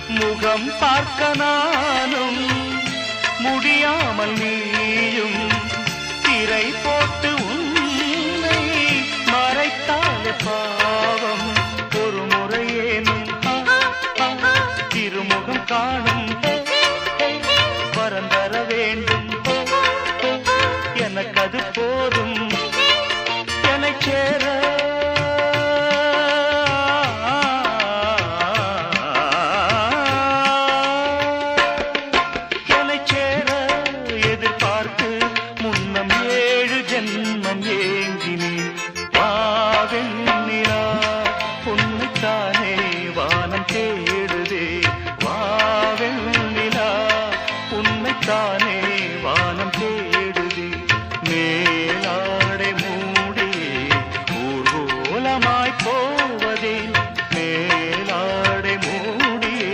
முகம் பார்க்க நானும் முடியாமல் நீயும் திரை போட்டு உன்னை மறைத்தாலே பாவம். ஒரு முறையேனும் திருமுகம் காணும் வரந்தர வேண்டும். எனக்கு அது போதும். என்னை சேர